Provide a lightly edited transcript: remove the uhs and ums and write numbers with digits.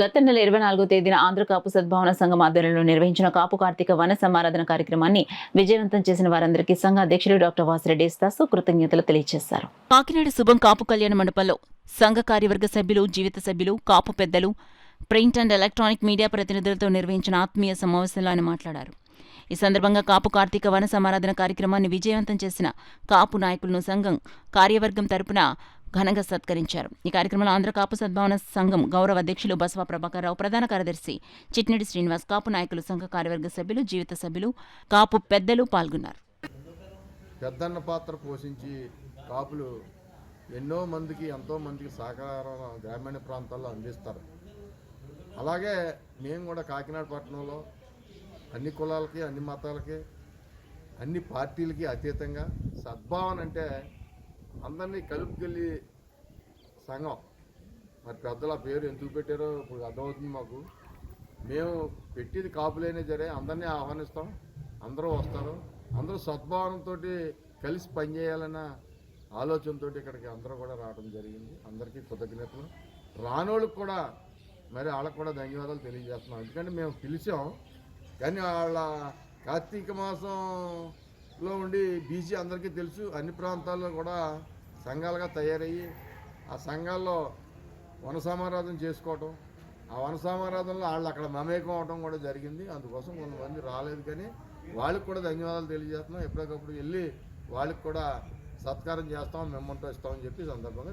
గత నెల 24వ తేదీన ఆంధ్ర కాపు సద్భావన సంఘం ఆధ్వర్యంలో నిర్వహించిన కాపు కార్తీక వన సమారాధన కార్యక్రమాన్ని విజయవంతం చేసిన వారందరికీ సంఘ అధ్యక్షుడు డాక్టర్ వాసిరెడ్డి యేసుదాసు కృతజ్ఞతలు తెలియజేశారు. కాకినాడ శుభం కాపు కళ్యాణ మండపంలో సంఘ కార్యవర్గ సభ్యులు, జీవిత సభ్యులు, కాపు పెద్దలు, ప్రింట్ అండ్ ఎలక్ట్రానిక్ మీడియా ప్రతినిధులతో నిర్వహించిన ఆత్మీయ సమావేశంలో ఆయన మాట్లాడారు. ఈ సందర్భంగా కాపు కార్తీక వన సమారాధన కార్యక్రమాన్ని విజయవంతం చేసిన కాపు నాయకులను సంఘం కార్యవర్గం తరపున ఘనంగా సత్కరించారు. ఈ కార్యక్రమంలో ఆంధ్ర కాపు సద్భావన సంఘం గౌరవ అధ్యక్షులు బసవ ప్రభాకర్ రావు, ప్రధాన కార్యదర్శి చిట్నిడి శ్రీనివాస్, కాపు నాయకులు, సంఘ కార్యవర్గ సభ్యులు, జీవిత సభ్యులు, కాపు పెద్దలు పాల్గొన్నారు. పెద్దన్న పాత్ర పోషించి కాపులు ఎంతో మందికి సహకారం గ్రామీణ ప్రాంతాల్లో అందిస్తారు. అలాగే మేము కూడా కాకినాడ పట్టణంలో అన్ని కులాలకి, అన్ని మతాలకి, అన్ని పార్టీలకి అతీతంగా సద్భావన అంటే అందరినీ కలుపుకెళ్ళి సంఘం. మరి పెద్దల పేరు ఎందుకు పెట్టారో ఇప్పుడు అర్థమవుతుంది మాకు. మేము పెట్టేది కాపులైనా సరే అందరినీ ఆహ్వానిస్తాం, అందరూ వస్తారు, అందరూ సద్భావనతో కలిసి పనిచేయాలన్న ఆలోచనతో ఇక్కడికి అందరూ కూడా రావడం జరిగింది. అందరికీ కృతజ్ఞతలు. రానోళ్ళకి కూడా మరి వాళ్ళకు కూడా ధన్యవాదాలు తెలియజేస్తున్నాం. ఎందుకంటే మేము పిలిచాం, కానీ వాళ్ళ కార్తీక మాసంలో ఉండి బీసీ అందరికీ తెలుసు, అన్ని ప్రాంతాల్లో కూడా సంఘాలుగా తయారయ్యి ఆ సంఘాల్లో వన సమారాధన చేసుకోవటం, ఆ వన సమారాధనలో వాళ్ళు అక్కడ మమేకం అవడం కూడా జరిగింది. అందుకోసం కొంతమంది రాలేదు, కానీ వాళ్ళకి కూడా ధన్యవాదాలు తెలియజేస్తున్నాం. ఎప్పటికప్పుడు వెళ్ళి వాళ్ళకి కూడా సత్కారం చేస్తాం, మెమ్మంటో ఇస్తామని చెప్పి సందర్భంగా